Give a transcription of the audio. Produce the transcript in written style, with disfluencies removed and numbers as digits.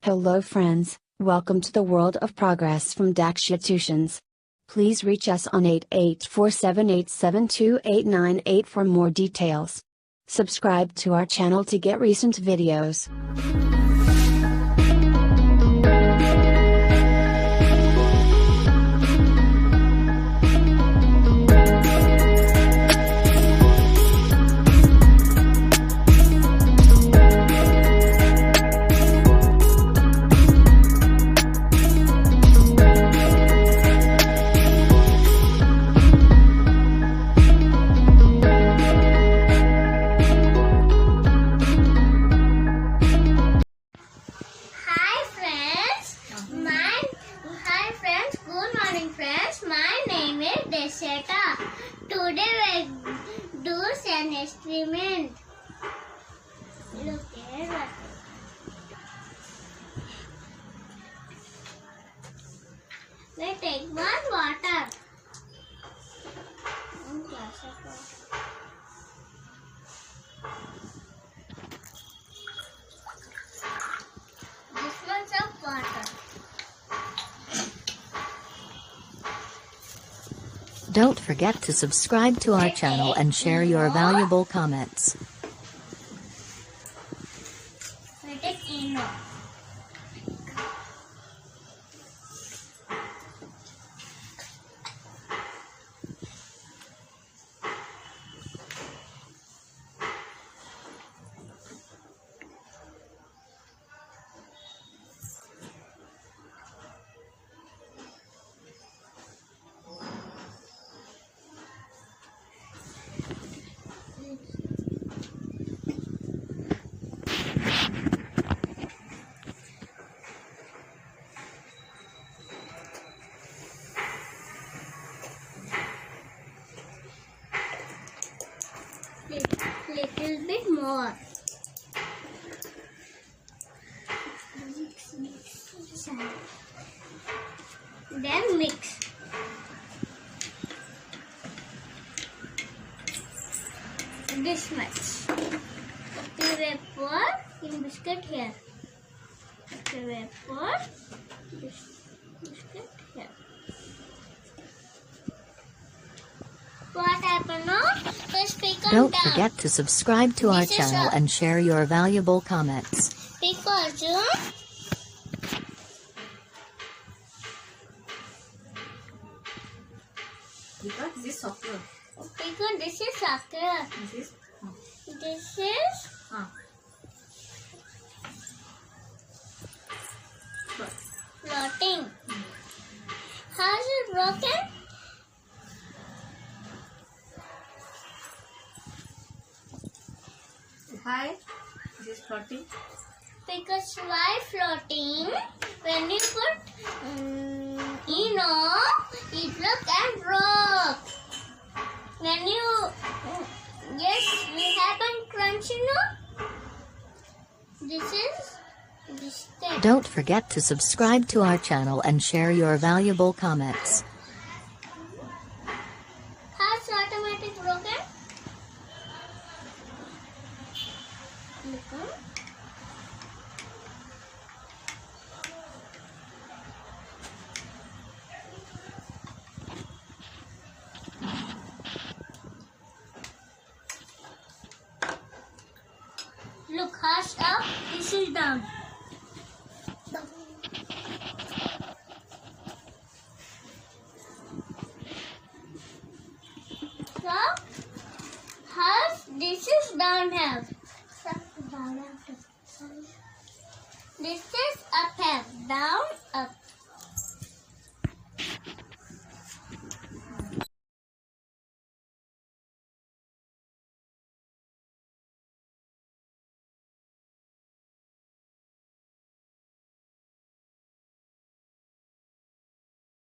Hello friends, welcome to the world of progress from Dakshya Tuitions. Please reach us on 8847872898 for more details. Subscribe to our channel to get recent videos. My name is Dakshya. Today we do an experiment. Look here. We take one water. One glass of water. This one's of water. Don't forget to subscribe to our channel and share your valuable comments. We take Eno. Little bit more. Then mix. This much. Okay, we pour in biscuit here. Okay, we pour this biscuit here. What happened now? Don't forget to subscribe to our channel and share your valuable comments. Because this is soccer. Because this is soccer. This is floating. How is it broken? Why this is floating? Because why floating? When you put Eno, it look and broke. When you yes, we happen crunchy no. This is biscuit. Don't forget to subscribe to our channel and share your valuable comments. How is automatic broken? Look. Look, how's up, this is down. So, how's this is down here. This is up here, down.